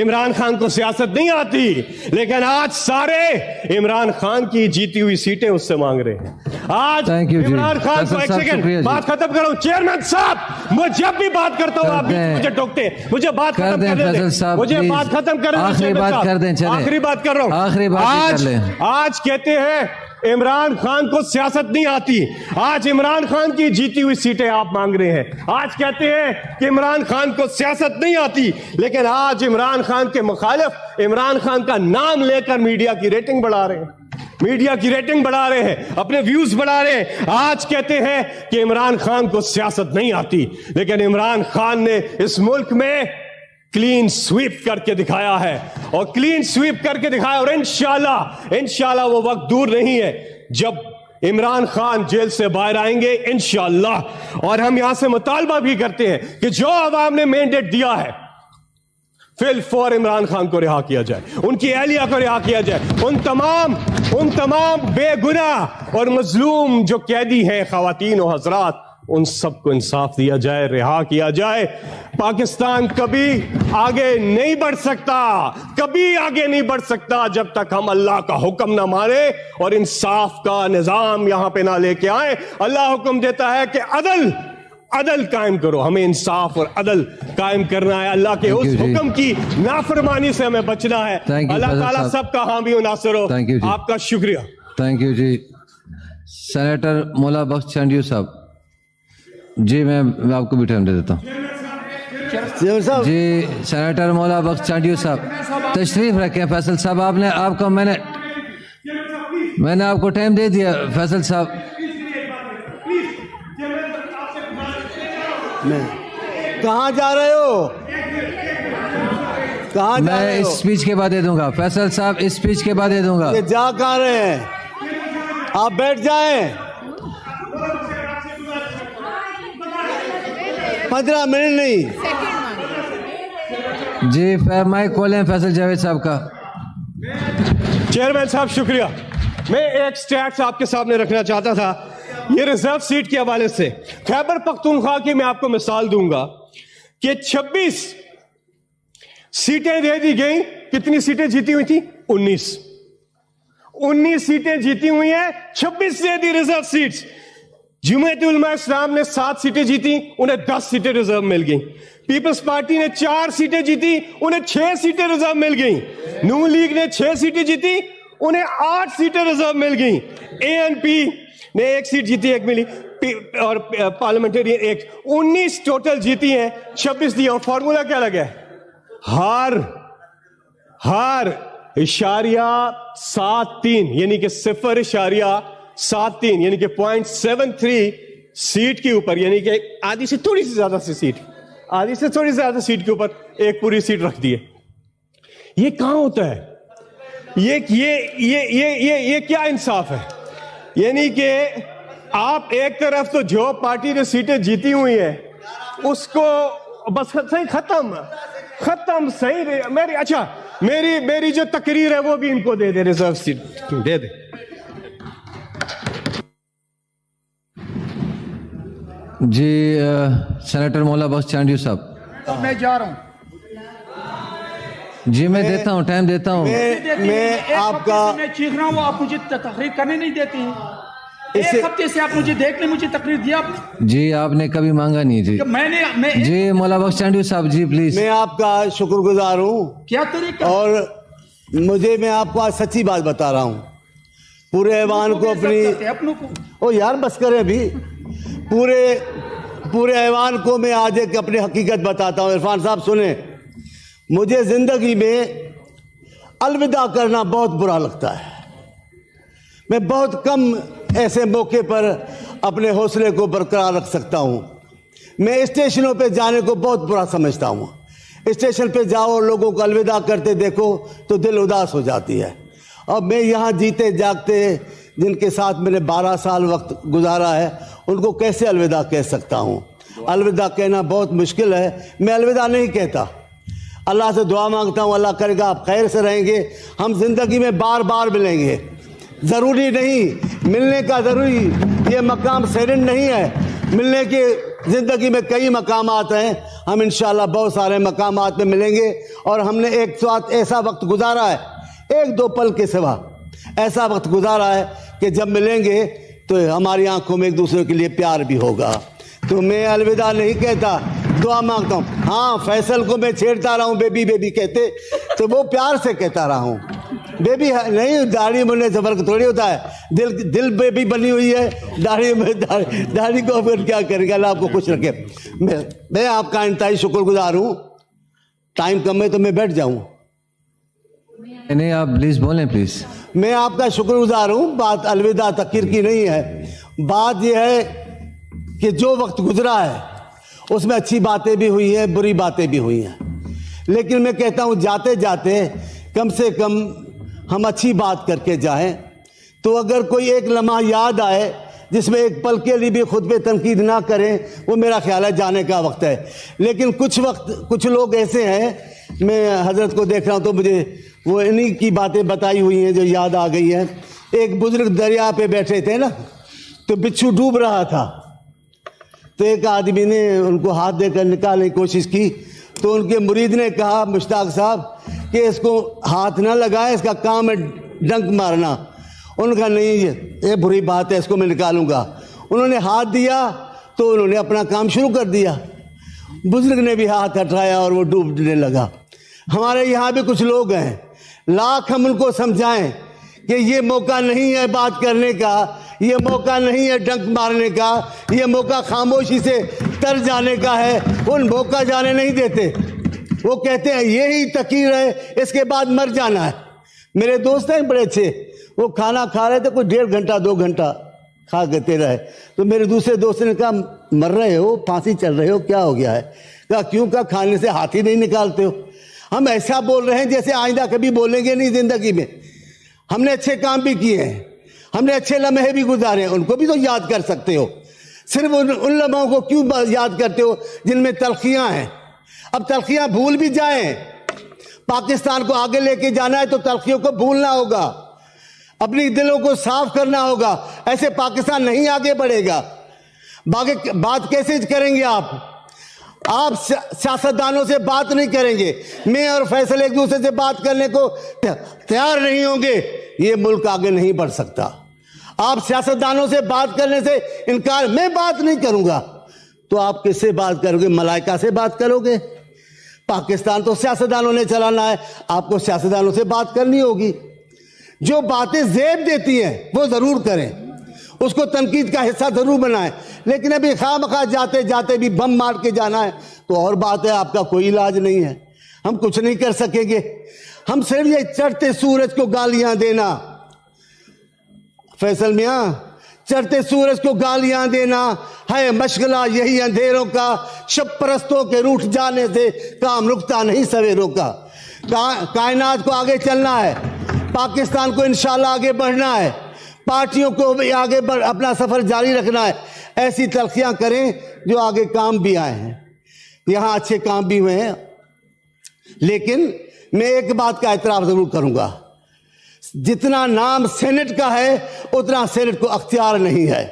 عمران خان کو سیاست نہیں آتی, لیکن آج سارے عمران خان کی جیتی ہوئی سیٹیں اس سے مانگ رہے ہیں. آج عمران خان کو, ایک سیکنڈ بات ختم کرو چیئرمین صاحب, میں جب بھی بات کرتا ہوں آپ مجھے ٹوکتے ہیں, مجھے بات ختم کرنے دیں, مجھے بات ختم کرنے دیں, آخری بات کر رہا ہوں. آج کہتے ہیں عمران خان کو سیاست نہیں آتی, آج عمران خان کی جیتی ہوئی سیٹیں آپ مانگ رہے ہیں. آج کہتے ہیں کہ عمران خان کو سیاست نہیں آتی, لیکن آج عمران خان کے مخالف عمران خان کا نام لے کر میڈیا کی ریٹنگ بڑھا رہے ہیں, میڈیا کی ریٹنگ بڑھا رہے ہیں, اپنے ویوز بڑھا رہے ہیں. آج کہتے ہیں کہ عمران خان کو سیاست نہیں آتی, لیکن عمران خان نے اس ملک میں کلین سویپ کر کے دکھایا ہے, اور کلین سویپ کر کے دکھایا, اور انشاءاللہ وہ وقت دور نہیں ہے جب عمران خان جیل سے باہر آئیں گے انشاءاللہ. اور ہم یہاں سے مطالبہ بھی کرتے ہیں کہ جو عوام نے مینڈیٹ دیا ہے فی الفور عمران خان کو رہا کیا جائے, ان کی اہلیہ کو رہا کیا جائے, ان تمام بے گناہ اور مظلوم جو قیدی ہیں خواتین و حضرات, ان سب کو انصاف دیا جائے, رہا کیا جائے. پاکستان کبھی آگے نہیں بڑھ سکتا, کبھی آگے نہیں بڑھ سکتا جب تک ہم اللہ کا حکم نہ مارے اور انصاف کا نظام یہاں پہ نہ لے کے آئیں. اللہ حکم دیتا ہے کہ عدل قائم کرو, ہمیں انصاف اور عدل قائم کرنا ہے. اللہ کے اس حکم کی نافرمانی سے ہمیں بچنا ہے. اللہ تعالیٰ سب کا حامی و ناصر ہو. آپ کا شکریہ. Thank you G. سینیٹر مولا بخش چانڈیو صاحب, جی میں آپ کو بھی ٹائم دے دیتا ہوں. جی سینیٹر مولا بخش چانڈیو صاحب تشریف رکھیں. فیصل صاحب میں نے آپ کو ٹائم دے دیا. فیصل صاحب کہاں جا رہے ہو؟ کہاں جا رہے ہو؟ میں اس اسپیچ کے بعد دے دوں گا. فیصل صاحب اس اسپیچ کے بعد دے دوں گا. جا کہاں رہے ہیں؟ آپ بیٹھ جائیں. 15 منٹ نہیں. جی مائک کھولیں فیصل جاوید صاحب کا. چیئرمین صاحب شکریہ. میں ایک سٹیٹس آپ کے سامنے رکھنا چاہتا تھا یہ ریزرو سیٹ کے حوالے سے. خیبر پختونخوا کی میں آپ کو مثال دوں گا کہ 26 سیٹیں دے دی گئیں. کتنی سیٹیں جیتی ہوئی تھی؟ 19 سیٹیں جیتی ہوئی ہیں, 26 دے دی ریزرو سیٹس. جمعیت علماء اسلام نے 7 سیٹیں جیتی, انہیں 10 سیٹیں ریزرو مل گئیں. پیپلز پارٹی نے 4 سیٹیں جیتی, انہیں 6 سیٹیں ریزرو مل گئیں. نون لیگ نے 6 سیٹیں جیتی, انہیں 8 سیٹیں ریزرو مل گئیں. اے این پی نے 1 سیٹ جیتی, 1 ملی, اور پارلیمنٹری 1. 19 ٹوٹل جیتی ہیں, 26 دی. اور فارمولا کیا لگا ہے؟ ہار اشاریہ 73 یعنی کہ 0.73 یعنی کہ 0.73 سیٹ کے اوپر, یعنی کہ آدھی سے تھوڑی سی زیادہ سی سیٹ, آدھی سے تھوڑی زیادہ سیٹ کے اوپر ایک پوری سیٹ رکھ دی ہے. یہ کہاں ہوتا ہے؟ یہ کیا انصاف ہے؟ یعنی کہ آپ ایک طرف تو جو پارٹی نے سیٹیں جیتی ہوئی ہیں اس کو بس صحیح ختم صحیح. میری جو تقریر ہے وہ بھی ان کو دے دے, ریزرو سیٹ دے دے. جی سینیٹر مولا بخش چانڈیو صاحب. میں جا رہا ہوں. جی میں دیتا ہوں, ٹائم دیتا ہوں. میں آپ کا میں چیخ رہا ہوں, آپ مجھے تقریر کرنے نہیں دیتے ہیں. 1 ہفتے سے آپ مجھے تقریر دیا. جی آپ نے کبھی مانگا نہیں. جی میں جی مولا بخش چانڈیو صاحب جی پلیز. میں آپ کا شکر گزار ہوں. کیا طریقہ؟ اور میں آپ کو آج سچی بات بتا رہا ہوں. پورے ایوان کو او یار بس کریں بھی. پورے ایوان کو میں آج ایک اپنی حقیقت بتاتا ہوں. عرفان صاحب سنیں, مجھے زندگی میں الوداع کرنا بہت برا لگتا ہے. میں بہت کم ایسے موقع پر اپنے حوصلے کو برقرار رکھ سکتا ہوں. میں اسٹیشنوں پہ جانے کو بہت برا سمجھتا ہوں. اسٹیشن پہ جاؤ اور لوگوں کو الوداع کرتے دیکھو تو دل اداس ہو جاتی ہے. اور میں یہاں جیتے جاگتے جن کے ساتھ میں نے 12 سال وقت گزارا ہے ان کو کیسے الوداع کہہ سکتا ہوں؟ الوداع کہنا بہت مشکل ہے. میں الوداع نہیں کہتا. اللہ سے دعا مانگتا ہوں, اللہ کرے گا آپ خیر سے رہیں گے. ہم زندگی میں بار بار ملیں گے. ضروری نہیں ملنے کا, ضروری یہ مقام سیلنٹ نہیں ہے. ملنے کے زندگی میں کئی مقامات ہیں, ہم انشاءاللہ بہت سارے مقامات میں ملیں گے, اور ہم نے ایک ساتھ ایسا وقت گزارا ہے, ایک دو پل کے سوا ایسا وقت گزارا ہے کہ جب ملیں گے تو ہماری آنکھوں میں ایک دوسرے کے لیے پیار بھی ہوگا. تو میں الوداع نہیں کہتا, دعا مانگتا ہوں. ہاں فیصل کو میں چھیڑتا رہا ہوں بیبی بیبی کہتے, تو وہ پیار سے کہتا رہا ہوں. بیبی نہیں, داڑھی بننے سے فرق تھوڑی ہوتا ہے, دل بیبی بنی ہوئی ہے, داڑھی کو پھر کیا کرے گا. اللہ آپ کو خوش رکھے. میں آپ کا انتہائی شکر گزار ہوں. ٹائم کم ہے تو میں بیٹھ جاؤں. نہیں آپ پلیز بولیں پلیز. میں آپ کا شکر گزار ہوں. بات الوداع تقریر کی نہیں ہے, بات یہ ہے کہ جو وقت گزرا ہے اس میں اچھی باتیں بھی ہوئی ہیں, بری باتیں بھی ہوئی ہیں, لیکن میں کہتا ہوں جاتے جاتے کم سے کم ہم اچھی بات کر کے جائیں. تو اگر کوئی ایک لمحہ یاد آئے جس میں ایک پل کے لیے بھی خود پہ تنقید نہ کریں, وہ میرا خیال ہے جانے کا وقت ہے. لیکن کچھ لوگ ایسے ہیں, میں حضرت کو دیکھ رہا ہوں تو مجھے وہ انہی کی باتیں بتائی ہوئی ہیں جو یاد آ گئی ہیں. ایک بزرگ دریا پہ بیٹھے تھے نا, تو بچھو ڈوب رہا تھا, تو ایک آدمی نے ان کو ہاتھ دے کر نکالنے کی کوشش کی. تو ان کے مرید نے کہا مشتاق صاحب کہ اس کو ہاتھ نہ لگائے, اس کا کام ہے ڈنک مارنا. انہوں نے کہا نہیں یہ بری بات ہے, اس کو میں نکالوں گا. انہوں نے ہاتھ دیا تو انہوں نے اپنا کام شروع کر دیا. بزرگ نے بھی ہاتھ ہٹایا اور وہ ڈوبنے لگا. ہمارے یہاں بھی کچھ لوگ ہیں, لاکھ ہم ان کو سمجھائیں کہ یہ موقع نہیں ہے بات کرنے کا, یہ موقع نہیں ہے ڈنک مارنے کا, یہ موقع خاموشی سے تر جانے کا ہے. ان موقع جانے نہیں دیتے. وہ کہتے ہیں یہی تقریر ہے, اس کے بعد مر جانا ہے. میرے دوست ہیں بڑے اچھے, وہ کھانا کھا رہے تھے, کوئی 1.5 گھنٹہ 2 گھنٹہ کھا کے رہے. تو میرے دوسرے دوست نے کہا مر رہے ہو, پھانسی چل رہے ہو, کیا ہو گیا ہے؟ کہا کیوں؟ کہا کھانے سے ہاتھ ہی نہیں نکالتے ہو. ہم ایسا بول رہے ہیں جیسے آئندہ کبھی بولیں گے نہیں زندگی میں. ہم نے اچھے کام بھی کیے ہیں, ہم نے اچھے لمحے بھی گزارے ہیں, ان کو بھی تو یاد کر سکتے ہو. صرف ان لمحوں کو کیوں یاد کرتے ہو جن میں تلخیاں ہیں؟ اب تلخیاں بھول بھی جائیں, پاکستان کو آگے لے کے جانا ہے تو تلخیوں کو بھولنا ہوگا, اپنی دلوں کو صاف کرنا ہوگا. ایسے پاکستان نہیں آگے بڑھے گا. بات کیسے کریں گے آپ سیاستدانوں سے بات نہیں کریں گے. میں اور فیصل ایک دوسرے سے بات کرنے کو تیار نہیں ہوں گے, یہ ملک آگے نہیں بڑھ سکتا. آپ سیاستدانوں سے بات کرنے سے انکار, میں بات نہیں کروں گا, تو آپ کس سے بات کرو گے؟ ملائکہ سے بات کرو گے؟ پاکستان تو سیاستدانوں نے چلانا ہے, آپ کو سیاستدانوں سے بات کرنی ہوگی. جو باتیں زیب دیتی ہیں وہ ضرور کریں, اس کو تنقید کا حصہ ضرور بنائیں. لیکن ابھی خواہ مخواہ جاتے جاتے بھی بم مار کے جانا ہے تو اور بات ہے, آپ کا کوئی علاج نہیں ہے. ہم کچھ نہیں کر سکیں گے. ہم صرف یہ چڑھتے سورج کو گالیاں دینا, فیصل میاں, چڑھتے سورج کو گالیاں دینا ہے مشغلہ یہی اندھیروں کا. شب پرستوں کے روٹھ جانے سے کام رکتا نہیں سویروں کا. کائنات کو آگے چلنا ہے, پاکستان کو انشاءاللہ آگے بڑھنا ہے, پارٹیوں کو بھی آگے اپنا سفر جاری رکھنا ہے. ایسی تلخیاں کریں جو آگے کام بھی آئے ہیں. یہاں اچھے کام بھی ہوئے ہیں, لیکن میں ایک بات کا اعتراف ضرور کروں گا, جتنا نام سینٹ کا ہے اتنا سینٹ کو اختیار نہیں ہے.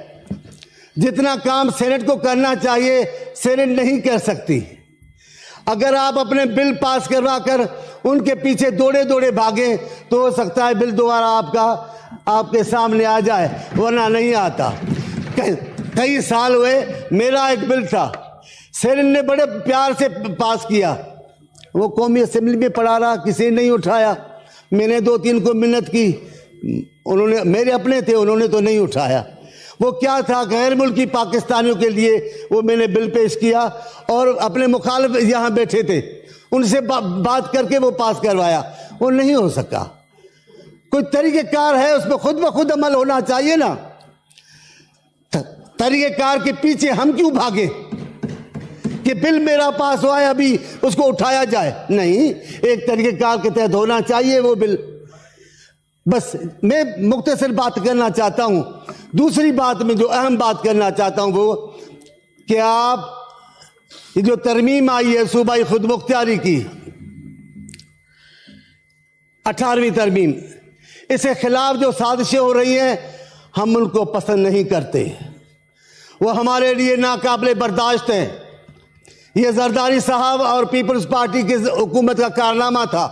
جتنا کام سینٹ کو کرنا چاہیے سینٹ نہیں کر سکتی. اگر آپ اپنے بل پاس کروا کر ان کے پیچھے دوڑے بھاگیں تو ہو سکتا ہے بل دوبارہ آپ کے سامنے آ جائے, ورنہ نہیں آتا. کئی سال ہوئے, میرا ایک بل تھا, سینٹ نے بڑے پیار سے پاس کیا, وہ قومی اسمبلی میں پڑھا رہا, کسی نے نہیں اٹھایا. میں نے 2-3 کو منت کی, انہوں نے, میرے اپنے تھے, انہوں نے تو نہیں اٹھایا. وہ کیا تھا, غیر ملکی پاکستانیوں کے لیے وہ میں نے بل پیش کیا, اور اپنے مخالف یہاں بیٹھے تھے, ان سے بات کر کے وہ پاس کروایا. وہ نہیں ہو سکا. کوئی طریقہ کار ہے, اس پہ خود بخود عمل ہونا چاہیے نا. طریقہ کار کے پیچھے ہم کیوں بھاگیں کہ بل میرا پاس ہوا ہے ابھی اس کو اٹھایا جائے؟ نہیں, ایک طریقہ کار کے تحت ہونا چاہیے وہ بل. بس میں مختصر بات کرنا چاہتا ہوں. دوسری بات میں جو اہم بات کرنا چاہتا ہوں وہ کہ آپ یہ جو ترمیم آئی ہے صوبائی خود مختاری کی 18ویں ترمیم, اس کے خلاف جو سازشیں ہو رہی ہیں ہم ان کو پسند نہیں کرتے. وہ ہمارے لیے ناقابل برداشت ہیں۔ یہ زرداری صاحب اور پیپلز پارٹی کی حکومت کا کارنامہ تھا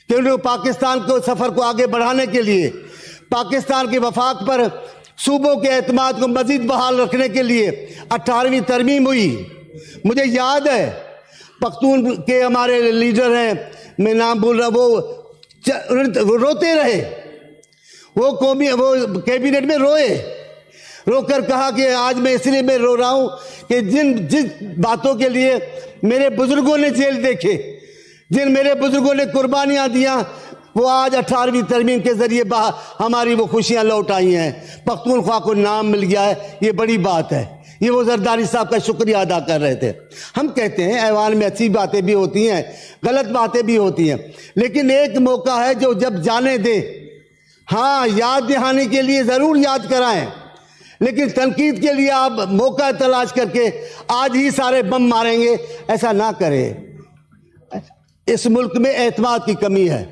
کہ انہوں نے پاکستان کو سفر کو آگے بڑھانے کے لیے پاکستان کے وفاق پر صوبوں کے اعتماد کو مزید بحال رکھنے کے لیے 18ویں ترمیم ہوئی۔ مجھے یاد ہے پختون کے ہمارے لیڈر ہیں، میں نام بول رہا، وہ روتے رہے، وہ کیبنٹ میں رو کر کہا کہ آج میں اس لیے میں رو رہا ہوں کہ جس باتوں کے لیے میرے بزرگوں نے جیل دیکھے، جن میرے بزرگوں نے قربانیاں دیا، وہ آج 18ویں ترمیم کے ذریعے ہماری وہ خوشیاں لوٹ آئی ہیں، پختونخوا کو نام مل گیا ہے، یہ بڑی بات ہے۔ یہ وہ زرداری صاحب کا شکریہ ادا کر رہے تھے۔ ہم کہتے ہیں ایوان میں اچھی باتیں بھی ہوتی ہیں، غلط باتیں بھی ہوتی ہیں، لیکن ایک موقع ہے جو جب جانے دے، ہاں یاد دہانی کے لیے ضرور یاد کرائیں، لیکن تنقید کے لیے آپ موقع تلاش کر کے آج ہی سارے بم ماریں گے، ایسا نہ کریں۔ اس ملک میں اعتماد کی کمی ہے،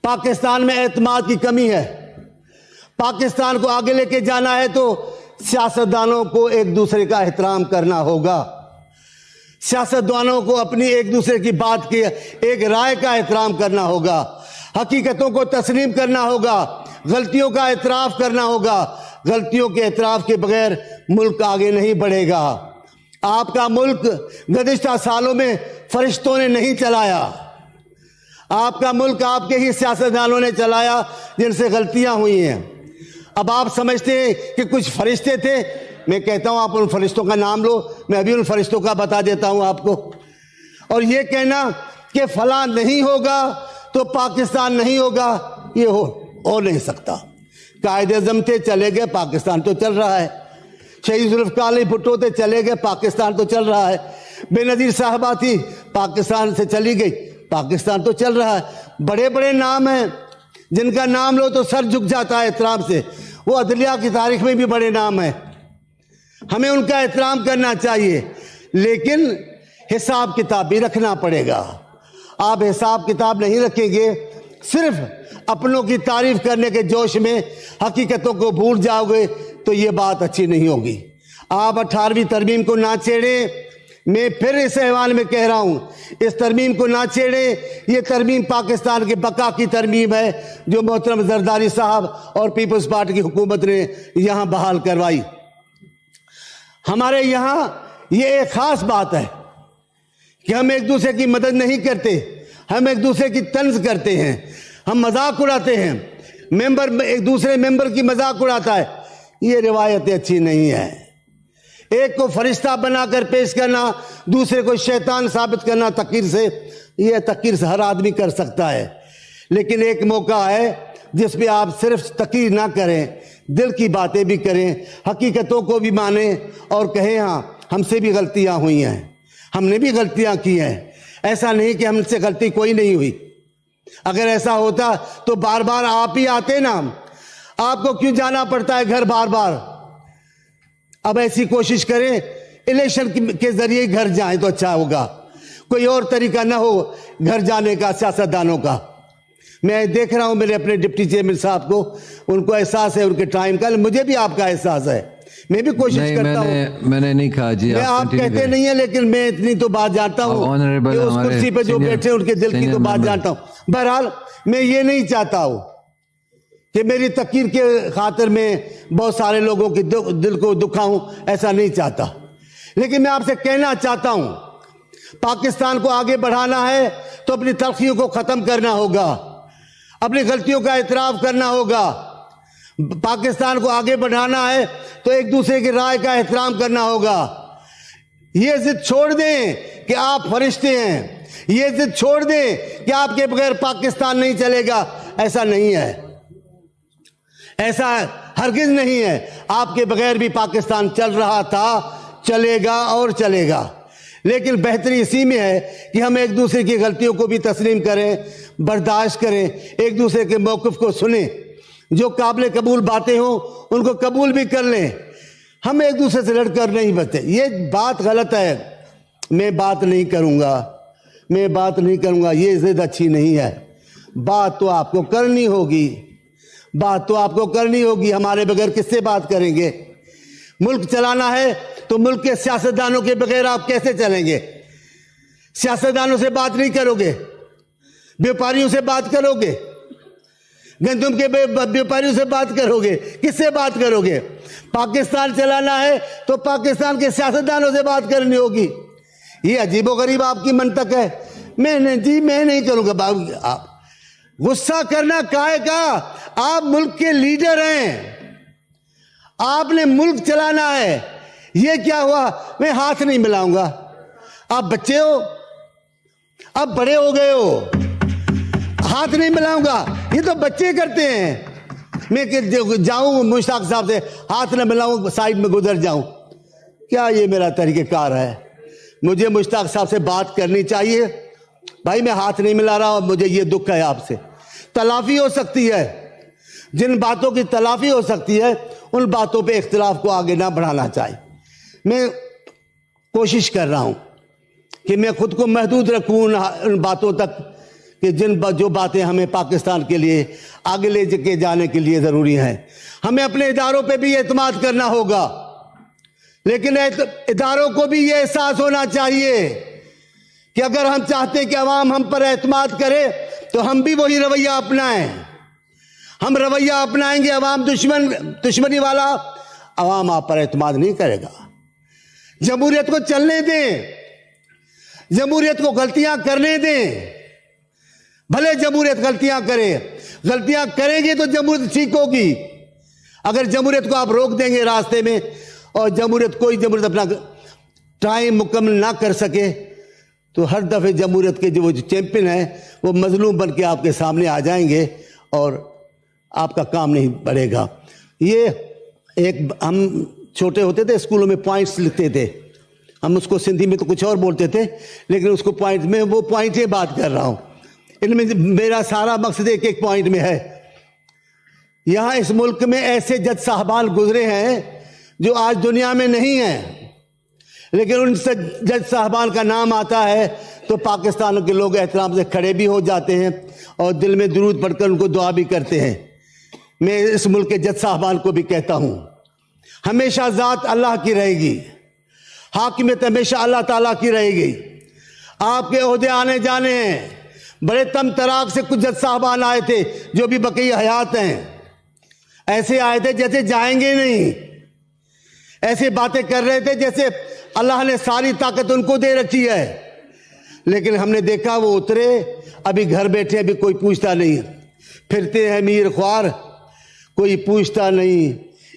پاکستان میں اعتماد کی کمی ہے۔ پاکستان کو آگے لے کے جانا ہے تو سیاستدانوں کو ایک دوسرے کا احترام کرنا ہوگا، سیاستدانوں کو اپنی ایک دوسرے کی بات کی ایک رائے کا احترام کرنا ہوگا، حقیقتوں کو تسلیم کرنا ہوگا، غلطیوں کا اعتراف کرنا ہوگا۔ غلطیوں کے اعتراف کے بغیر ملک آگے نہیں بڑھے گا۔ آپ کا ملک گزشتہ سالوں میں فرشتوں نے نہیں چلایا، آپ کا ملک آپ کے ہی سیاستدانوں نے چلایا جن سے غلطیاں ہوئی ہیں۔ اب آپ سمجھتے ہیں کہ کچھ فرشتے تھے، میں کہتا ہوں آپ ان فرشتوں کا نام لو، میں ابھی ان فرشتوں کا بتا دیتا ہوں آپ کو۔ اور یہ کہنا کہ فلاں نہیں ہوگا تو پاکستان نہیں ہوگا، یہ ہو نہیں سکتا۔ قائد اعظم تھے، چلے گئے، پاکستان تو چل رہا ہے۔ شہید ذوالفقار علی بھٹو تھے، چلے گئے، پاکستان تو چل رہا ہے۔ بے نظیر صاحبہ تھی، پاکستان سے چلی گئی، پاکستان تو چل رہا ہے۔ بڑے بڑے نام ہیں جن کا نام لو تو سر جھک جاتا ہے احترام سے، وہ عدلیہ کی تاریخ میں بھی بڑے نام ہیں، ہمیں ان کا احترام کرنا چاہیے، لیکن حساب کتاب بھی رکھنا پڑے گا۔ آپ حساب کتاب نہیں رکھیں گے، صرف اپنوں کی تعریف کرنے کے جوش میں حقیقتوں کو بھول جاؤ گے تو یہ بات اچھی نہیں ہوگی۔ آپ 18ویں ترمیم کو نہ چھیڑیں، میں پھر اس ایوان میں کہہ رہا ہوں، اس ترمیم کو نہ چھیڑیں۔ یہ ترمیم پاکستان کے بقا کی ترمیم ہے جو محترم زرداری صاحب اور پیپلز پارٹی کی حکومت نے یہاں بحال کروائی۔ ہمارے یہاں یہ ایک خاص بات ہے کہ ہم ایک دوسرے کی مدد نہیں کرتے، ہم ایک دوسرے کی طنز کرتے ہیں، ہم مذاق اڑاتے ہیں، ممبر ایک دوسرے ممبر کی مذاق اڑاتا ہے، یہ روایتیں اچھی نہیں ہیں۔ ایک کو فرشتہ بنا کر پیش کرنا، دوسرے کو شیطان ثابت کرنا تقریر سے، یہ تقریر سے ہر آدمی کر سکتا ہے، لیکن ایک موقع ہے جس پہ آپ صرف تقریر نہ کریں، دل کی باتیں بھی کریں، حقیقتوں کو بھی مانیں اور کہیں ہاں ہم سے بھی غلطیاں ہوئی ہیں، ہم نے بھی غلطیاں کی ہیں، ایسا نہیں کہ ہم سے غلطی کوئی نہیں ہوئی۔ اگر ایسا ہوتا تو بار بار آپ ہی آتے نا، آپ کو کیوں جانا پڑتا ہے گھر بار بار؟ اب ایسی کوشش کریں الیکشن کے ذریعے گھر جائیں تو اچھا ہوگا، کوئی اور طریقہ نہ ہو گھر جانے کا سیاستدانوں کا۔ میں دیکھ رہا ہوں میرے اپنے ڈپٹی چیئرمین صاحب کو، ان کو احساس ہے ان کے ٹائم کا، مجھے بھی آپ کا احساس ہے، میں بھی کوشش کرتا ہوں۔ میں نے نہیں کہا جی، آپ کہتے نہیں ہیں، لیکن میں اتنی تو بات جانتا ہوں کہ اس کرسی پہ جو بیٹھے ان کے دل کی تو بات جانتا ہوں۔ بہرحال میں یہ نہیں چاہتا ہوں کہ میری تقریر کے خاطر میں بہت سارے لوگوں کے دل کو دکھاؤں، ایسا نہیں چاہتا، لیکن میں آپ سے کہنا چاہتا ہوں پاکستان کو آگے بڑھانا ہے تو اپنی تلخیوں کو ختم کرنا ہوگا، اپنی غلطیوں کا اعتراف کرنا ہوگا۔ پاکستان کو آگے بڑھانا ہے تو ایک دوسرے کی رائے کا احترام کرنا ہوگا۔ یہ ضد چھوڑ دیں کہ آپ فرشتے ہیں، یہ ضد چھوڑ دیں کہ آپ کے بغیر پاکستان نہیں چلے گا، ایسا نہیں ہے، ایسا ہرگز نہیں ہے۔ آپ کے بغیر بھی پاکستان چل رہا تھا، چلے گا اور چلے گا، لیکن بہتری اسی میں ہے کہ ہم ایک دوسرے کی غلطیوں کو بھی تسلیم کریں، برداشت کریں، ایک دوسرے کے موقف کو سنیں، جو قابل قبول باتیں ہوں ان کو قبول بھی کر لیں۔ ہم ایک دوسرے سے لڑ کر نہیں بچتے، یہ بات غلط ہے، میں بات نہیں کروں گا، یہ ضد اچھی نہیں ہے۔ بات تو آپ کو کرنی ہوگی، ہمارے بغیر کس سے بات کریں گے؟ ملک چلانا ہے تو ملک کے سیاستدانوں کے بغیر آپ کیسے چلیں گے؟ سیاستدانوں سے بات نہیں کرو گے، بیوپاریوں سے بات کرو گے، گندم کے بیوپاریوں سے بات کرو گے، کس سے بات کرو گے؟ پاکستان چلانا ہے تو پاکستان کے سیاستدانوں سے بات کرنی ہوگی۔ یہ عجیب و غریب آپ کی منطق ہے۔ میں نہیں کروں گا۔ آپ غصہ کرنا کائے کا؟ آپ ملک کے لیڈر ہیں، آپ نے ملک چلانا ہے۔ یہ کیا ہوا؟ میں ہاتھ نہیں ملاؤں گا۔ آپ بچے ہو، اب بڑے ہو گئے ہو، ہاتھ نہیں ملاؤں گا، یہ تو بچے کرتے ہیں۔ میں جاؤں مشتاق صاحب سے ہاتھ نہ ملاؤں، سائڈ میں گزر جاؤں؟ کیا یہ میرا طریقہ کار ہے؟ مجھے مشتاق صاحب سے بات کرنی چاہیے۔ بھائی میں ہاتھ نہیں ملا رہا، مجھے یہ دکھ ہے آپ سے۔ تلافی ہو سکتی ہے، جن باتوں کی تلافی ہو سکتی ہے ان باتوں پہ اختلاف کو آگے نہ بڑھانا چاہیے۔ میں کوشش کر رہا ہوں کہ میں خود کو محدود رکھوں ان باتوں تک کہ جو باتیں ہمیں پاکستان کے لیے آگے لے کے جانے کے لیے ضروری ہیں۔ ہمیں اپنے اداروں پہ بھی اعتماد کرنا ہوگا، لیکن اداروں کو بھی یہ احساس ہونا چاہیے کہ اگر ہم چاہتے ہیں کہ عوام ہم پر اعتماد کرے تو ہم بھی وہی رویہ اپنائیں۔ ہم رویہ اپنائیں گے عوام دشمنی والا، عوام آپ پر اعتماد نہیں کرے گا۔ جمہوریت کو چلنے دیں، جمہوریت کو غلطیاں کرنے دیں۔ بھلے جمہوریت غلطیاں کرے گی تو جمہوریت ٹھیک ہوگی۔ اگر جمہوریت کو آپ روک دیں گے راستے میں اور کوئی جمہوریت اپنا ٹائم مکمل نہ کر سکے تو ہر دفعہ جمہوریت کے جو چیمپئن ہیں وہ مظلوم بن کے آپ کے سامنے آ جائیں گے اور آپ کا کام نہیں بڑھے گا۔ ہم چھوٹے ہوتے تھے اسکولوں میں پوائنٹس لکھتے تھے، ہم اس کو سندھی میں تو کچھ اور بولتے تھے، لیکن اس کو پوائنٹ میں وہ پوائنٹیں بات کر رہا ہوں۔ ان میں میرا سارا مقصد ایک پوائنٹ میں ہے۔ یہاں اس ملک میں ایسے جج صاحبان گزرے ہیں جو آج دنیا میں نہیں ہیں، لیکن ان سے جج صاحبان کا نام آتا ہے تو پاکستان کے لوگ احترام سے کھڑے بھی ہو جاتے ہیں اور دل میں درود پڑھ کر ان کو دعا بھی کرتے ہیں۔ میں اس ملک کے جج صاحبان کو بھی کہتا ہوں، ہمیشہ ذات اللہ کی رہے گی، حاکمیت ہمیشہ اللہ تعالیٰ کی رہے گی۔ آپ کے عہدے آنے جانے ہیں۔ بڑے تم تراک سے کچھ جج صاحبان آئے تھے جو بھی بقی حیات ہیں، ایسے آئے تھے جیسے جائیں گے نہیں، ایسے باتیں کر رہے تھے جیسے اللہ نے ساری طاقت ان کو دے رکھی ہے، لیکن ہم نے دیکھا وہ اترے، ابھی گھر بیٹھے، ابھی کوئی پوچھتا نہیں، پھرتے ہیں میر خوار، کوئی پوچھتا نہیں۔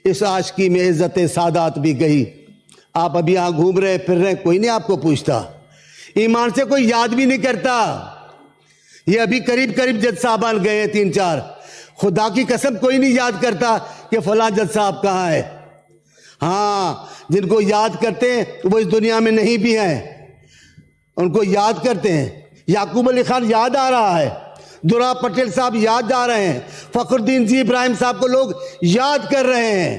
اس عاشقی میں عزت سادات بھی گئی۔ آپ ابھی یہاں گھوم رہے پھر رہے، کوئی نہیں آپ کو پوچھتا، ایمان سے کوئی یاد بھی نہیں کرتا۔ یہ ابھی قریب جج صاحبان گئے ہیں 3-4، خدا کی قسم کوئی نہیں یاد کرتا کہ فلاں جج صاحب کہاں ہے۔ ہاں، جن کو یاد کرتے ہیں وہ اس دنیا میں نہیں بھی ہیں، ان کو یاد کرتے ہیں۔ یعقوب علی خان یاد آ رہا ہے، درا پٹیل صاحب یاد آ رہے ہیں، فخر الدین جی ابراہیم صاحب کو لوگ یاد کر رہے ہیں۔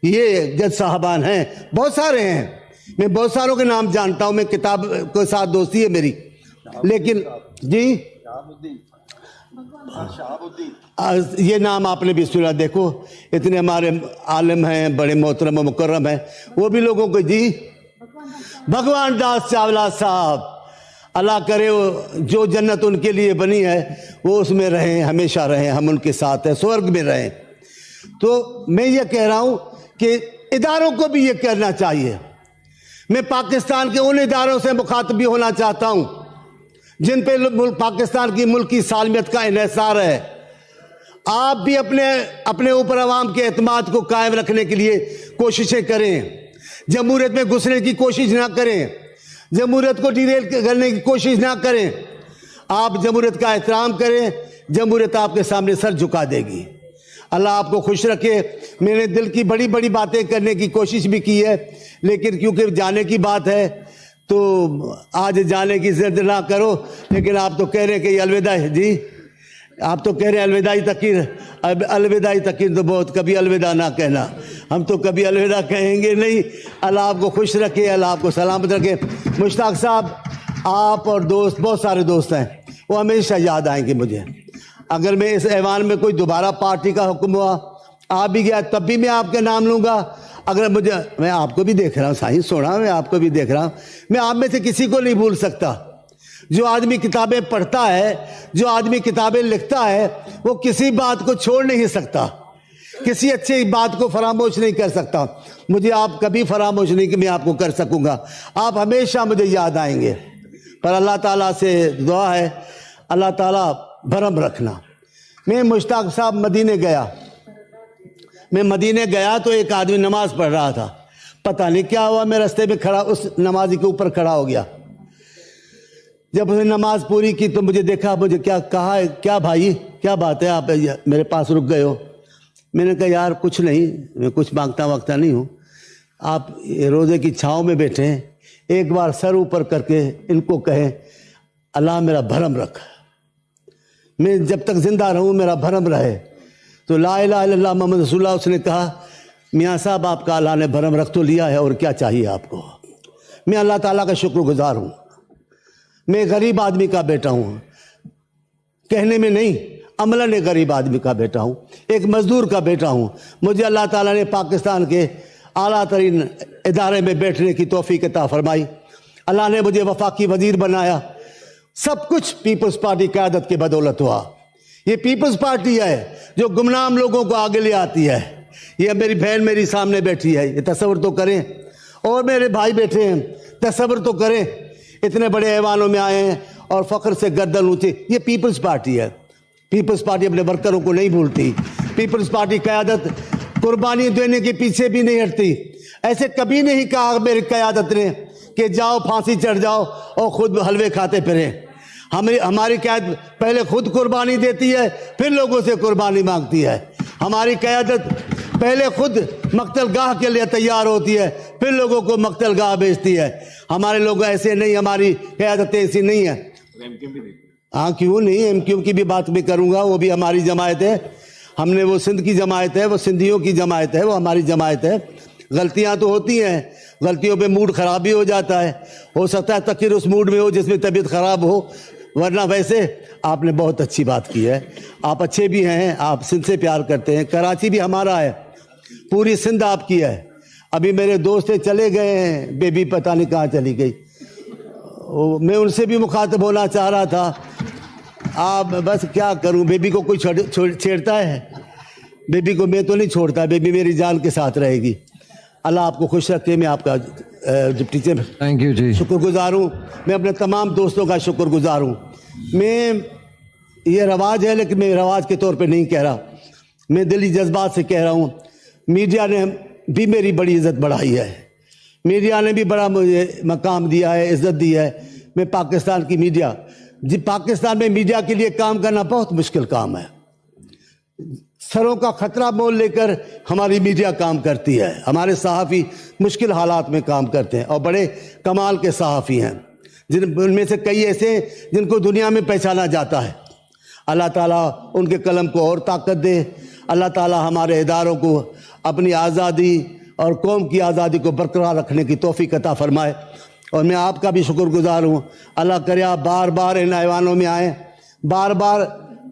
یہ جج صاحبان ہیں، بہت سارے ہیں، میں بہت ساروں کے نام جانتا ہوں، میں کتاب کے ساتھ دوستی ہے میری، لیکن جی یہ نام آپ نے بھی سنا۔ دیکھو اتنے ہمارے عالم ہیں، بڑے محترم و مکرم ہیں، وہ بھی لوگوں کو جی بھگوان داس چاولہ صاحب، اللہ کرے جو جنت ان کے لیے بنی ہے وہ اس میں رہیں، ہمیشہ رہیں، ہم ان کے ساتھ ہیں، سورگ میں رہیں۔ تو میں یہ کہہ رہا ہوں کہ اداروں کو بھی یہ کرنا چاہیے۔ میں پاکستان کے ان اداروں سے مخاطب بھی ہونا چاہتا ہوں جن پہ پاکستان کی ملکی سالمیت کا انحصار ہے۔ آپ بھی اپنے اوپر عوام کے اعتماد کو قائم رکھنے کے لیے کوششیں کریں، جمہوریت میں گھسنے کی کوشش نہ کریں، جمہوریت کو ڈیریل کرنے کی کوشش نہ کریں۔ آپ جمہوریت کا احترام کریں، جمہوریت آپ کے سامنے سر جھکا دے گی۔ اللہ آپ کو خوش رکھے۔ میں نے دل کی بڑی بڑی باتیں کرنے کی کوشش بھی کی ہے، لیکن کیونکہ جانے کی بات ہے تو آج جانے کی ضد نہ کرو، لیکن آپ تو کہہ رہے ہیں کہ یہ الوداع ہے جی، آپ تو کہہ رہے ہیں الوداعی تقریر، الوداعی تقریر تو بہت، کبھی الوداع نہ کہنا، ہم تو کبھی الوداع کہیں گے نہیں۔ اللہ آپ کو خوش رکھے، اللہ آپ کو سلامت رکھے۔ مشتاق صاحب، آپ اور دوست، بہت سارے دوست ہیں، وہ ہمیشہ یاد آئیں گے مجھے۔ اگر میں اس ایوان میں کوئی دوبارہ پارٹی کا حکم ہوا، آ بھی گیا، تب بھی میں آپ کا نام لوں گا۔ اگر میں آپ کو بھی دیکھ رہا ہوں سائیں، سونا میں آپ کو بھی دیکھ رہا ہوں، میں آپ میں سے کسی کو نہیں بھول سکتا۔ جو آدمی کتابیں پڑھتا ہے، جو آدمی کتابیں لکھتا ہے، وہ کسی بات کو چھوڑ نہیں سکتا، کسی اچھی بات کو فراموش نہیں کر سکتا۔ مجھے آپ کبھی فراموش نہیں کہ میں آپ کو کر سکوں گا، آپ ہمیشہ مجھے یاد آئیں گے۔ پر اللہ تعالیٰ سے دعا ہے، اللہ تعالیٰ بھرم رکھنا۔ میں مشتاق صاحب مدینے گیا، میں مدینے گیا تو ایک آدمی نماز پڑھ رہا تھا، پتہ نہیں کیا ہوا، میں رستے میں کھڑا، اس نمازی کے اوپر کھڑا ہو گیا۔ جب اس نے نماز پوری کی تو مجھے دیکھا، مجھے کیا کہا، کیا بھائی کیا بات ہے، آپ میرے پاس رک گئے ہو؟ میں نے کہا یار کچھ نہیں، میں کچھ مانگتا واگتا نہیں ہوں، آپ روزے کی چھاؤں میں بیٹھے ہیں، ایک بار سر اوپر کر کے ان کو کہیں اللہ میرا بھرم رکھ، میں جب تک زندہ رہوں میرا بھرم رہے۔ تو لا الہ الا اللہ محمد رسول اللہ، اس نے کہا میاں صاحب آپ کا اللہ نے بھرم رکھ تو لیا ہے، اور کیا چاہیے آپ کو؟ میں اللہ تعالیٰ کا شکر گزار ہوں، میں غریب آدمی کا بیٹا ہوں، کہنے میں نہیں، عملاً ایک غریب آدمی کا بیٹا ہوں، ایک مزدور کا بیٹا ہوں۔ مجھے اللہ تعالیٰ نے پاکستان کے اعلیٰ ترین ادارے میں بیٹھنے کی توفیق عطا فرمائی، اللہ نے مجھے وفاقی وزیر بنایا، سب کچھ پیپلز پارٹی قیادت کی بدولت ہوا۔ یہ پیپلز پارٹی ہے جو گمنام لوگوں کو آگے لے آتی ہے۔ یہ میری بہن میری سامنے بیٹھی ہے، یہ تصور تو کریں، اور میرے بھائی بیٹھے ہیں، تصور تو کریں، اتنے بڑے ایوانوں میں آئے ہیں اور فخر سے گردن اونچی۔ یہ پیپلز پارٹی ہے۔ پیپلز پارٹی اپنے ورکروں کو نہیں بھولتی، پیپلز پارٹی قیادت قربانی دینے کے پیچھے بھی نہیں ہٹتی۔ ایسے کبھی نہیں کہا میری قیادت نے کہ جاؤ پھانسی چڑھ جاؤ اور خود حلوے کھاتے پھریں۔ ہماری قیادت پہلے خود قربانی دیتی ہے، پھر لوگوں سے قربانی مانگتی ہے۔ ہماری قیادت پہلے خود مقتل گاہ کے لیے تیار ہوتی ہے، پھر لوگوں کو مقتل گاہ بھیجتی ہے۔ ہمارے لوگ ایسے نہیں، ہماری قیادت ایسی نہیں ہے۔ ہاں کیوں نہیں، ایم کیو کی بھی بات میں کروں گا، وہ بھی ہماری جماعت ہے۔ ہم نے وہ سندھ کی جماعت ہے، وہ سندھیوں کی جماعت ہے، وہ ہماری جماعت ہے۔ غلطیاں تو ہوتی ہیں، غلطیوں پہ موڈ خراب بھی ہو جاتا ہے، ہو سکتا ہے تقریر اس موڈ میں ہو جس میں طبیعت خراب ہو، ورنہ ویسے آپ نے بہت اچھی بات کی ہے۔ آپ اچھے بھی ہیں، آپ سندھ سے پیار کرتے ہیں، کراچی بھی ہمارا ہے، پوری سندھ آپ کی ہے۔ ابھی میرے دوست چلے گئے ہیں، بیبی پتہ نہیں کہاں چلی گئی، میں ان سے بھی مخاطب ہونا چاہ رہا تھا۔ آپ بس کیا کروں، بیبی کو کوئی چھیڑتا ہے؟ بیبی کو میں تو نہیں چھوڑتا، بیبی میری جان کے ساتھ رہے گی۔ اللہ آپ کو خوش رکھے۔ میں آپ کا ڈپٹی چیئرمین تھینک یو جی، شکر گزار ہوں، میں اپنے تمام دوستوں کا شکر گزار ہوں۔ میں یہ رواج ہے لیکن میں رواج کے طور پہ نہیں کہہ رہا، میں دلی جذبات سے کہہ رہا ہوں۔ میڈیا نے بھی میری بڑی عزت بڑھائی ہے، میڈیا نے بھی بڑا مجھے مقام دیا ہے، عزت دی ہے۔ میں پاکستان کی میڈیا، جی پاکستان میں میڈیا کے لیے کام کرنا بہت مشکل کام ہے، سروں کا خطرہ مول لے کر ہماری میڈیا کام کرتی ہے، ہمارے صحافی مشکل حالات میں کام کرتے ہیں اور بڑے کمال کے صحافی ہیں، ان میں سے کئی ایسے ہیں جن کو دنیا میں پہچانا جاتا ہے۔ اللہ تعالیٰ ان کے قلم کو اور طاقت دے، اللہ تعالیٰ ہمارے اداروں کو اپنی آزادی اور قوم کی آزادی کو برقرار رکھنے کی توفیق عطا فرمائے۔ اور میں آپ کا بھی شکر گزار ہوں، اللہ کرے آپ بار بار ان ایوانوں میں آئیں، بار بار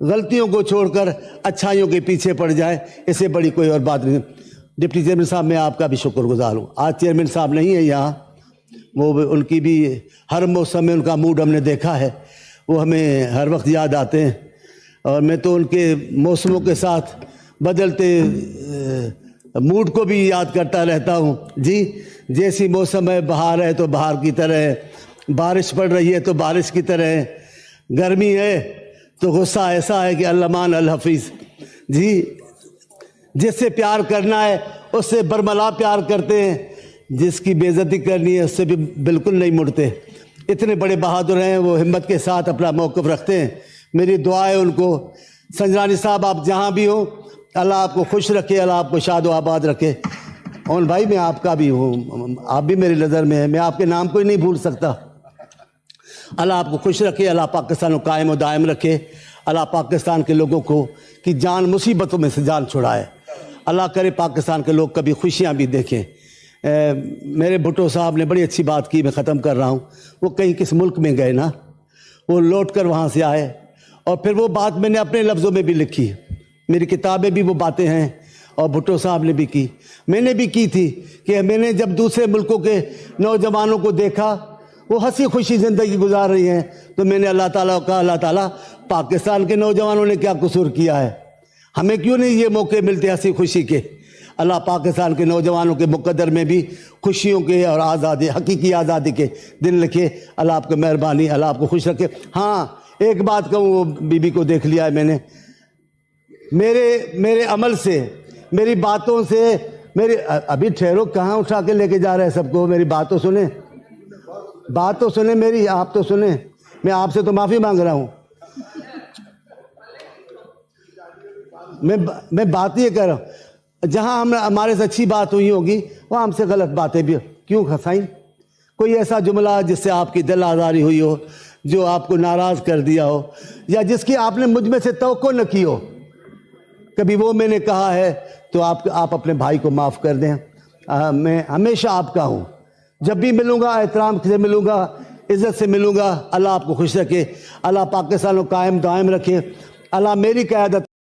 غلطیوں کو چھوڑ کر اچھائیوں کے پیچھے پڑ جائیں، اس سے بڑی کوئی اور بات نہیں۔ ڈپٹی چیئرمین صاحب میں آپ کا بھی شکر گزار ہوں۔ آج چیئرمین صاحب نہیں ہے یہاں، وہ ان کی بھی ہر موسم میں ان کا موڈ ہم نے دیکھا ہے، وہ ہمیں ہر وقت یاد آتے ہیں، اور میں تو ان کے موسموں کے ساتھ بدلتے موڈ کو بھی یاد کرتا رہتا ہوں۔ جی جیسی موسم ہے، بہار ہے تو بہار کی طرح ہے، بارش پڑ رہی ہے تو بارش کی طرح ہے، گرمی ہے تو غصہ ایسا ہے کہ المان الحفیظ۔ جی جس سے پیار کرنا ہے اس سے برملا پیار کرتے ہیں، جس کی بے عزتی کرنی ہے اس سے بھی بالکل نہیں مڑتے۔ اتنے بڑے بہادر ہیں، وہ ہمت کے ساتھ اپنا موقف رکھتے ہیں۔ میری دعا ہے ان کو۔ سنجرانی صاحب آپ جہاں بھی ہوں، اللہ آپ کو خوش رکھے، اللہ آپ کو شاد و آباد رکھے۔ اور بھائی میں آپ کا بھی ہوں، آپ بھی میری نظر میں ہیں، میں آپ کے نام کو ہی نہیں بھول سکتا۔ اللہ آپ کو خوش رکھے، اللہ پاکستان کو قائم و دائم رکھے، اللہ پاکستان کے لوگوں کو کی جان مصیبتوں میں سے جان چھڑائے۔ اللہ کرے پاکستان کے لوگ کبھی خوشیاں بھی دیکھیں۔ میرے بھٹو صاحب نے بڑی اچھی بات کی، میں ختم کر رہا ہوں۔ وہ کہیں کس ملک میں گئے نا، وہ لوٹ کر وہاں سے آئے، اور پھر وہ بات میں نے اپنے لفظوں میں بھی لکھی، میری کتابیں بھی وہ باتیں ہیں، اور بھٹو صاحب نے بھی کی, میں نے بھی کی تھی, کہ میں نے جب دوسرے ملکوں کے نوجوانوں کو دیکھا وہ ہنسی خوشی زندگی گزار رہی ہیں, تو میں نے اللہ تعالیٰ کو کہا, اللہ تعالیٰ پاکستان کے نوجوانوں نے کیا قصور کیا ہے, ہمیں کیوں نہیں یہ موقع ملتے ہنسی خوشی کے. اللہ پاکستان کے نوجوانوں کے مقدر میں بھی خوشیوں کے اور آزادی, حقیقی آزادی کے دن لکھے. اللہ آپ کو مہربانی, اللہ آپ کو خوش رکھے. ہاں ایک بات کہوں, وہ بی بی کو دیکھ لیا ہے میں نے, میرے عمل سے, میری باتوں سے, ابھی ٹھہرو, کہاں اٹھا کے لے کے جا رہے ہیں سب کو, میری بات تو سنیں, بات تو سنیں میری, آپ تو سنیں, میں آپ سے تو معافی مانگ رہا ہوں. میں بات یہ کر رہا ہوں, جہاں ہمارے سے اچھی بات ہوئی ہوگی وہاں ہم سے غلط باتیں بھی کیوں کھسائیں. کوئی ایسا جملہ جس سے آپ کی دل آزاری ہوئی ہو, جو آپ کو ناراض کر دیا ہو, یا جس کی آپ نے مجھ میں سے توقع نہ کی ہو, کبھی وہ میں نے کہا ہے تو آپ اپنے بھائی کو معاف کر دیں. میں ہمیشہ آپ کا ہوں, جب بھی ملوں گا احترام سے ملوں گا, عزت سے ملوں گا. اللہ آپ کو خوش رکھے, اللہ پاکستان کو قائم دائم رکھے, اللہ میری قیادت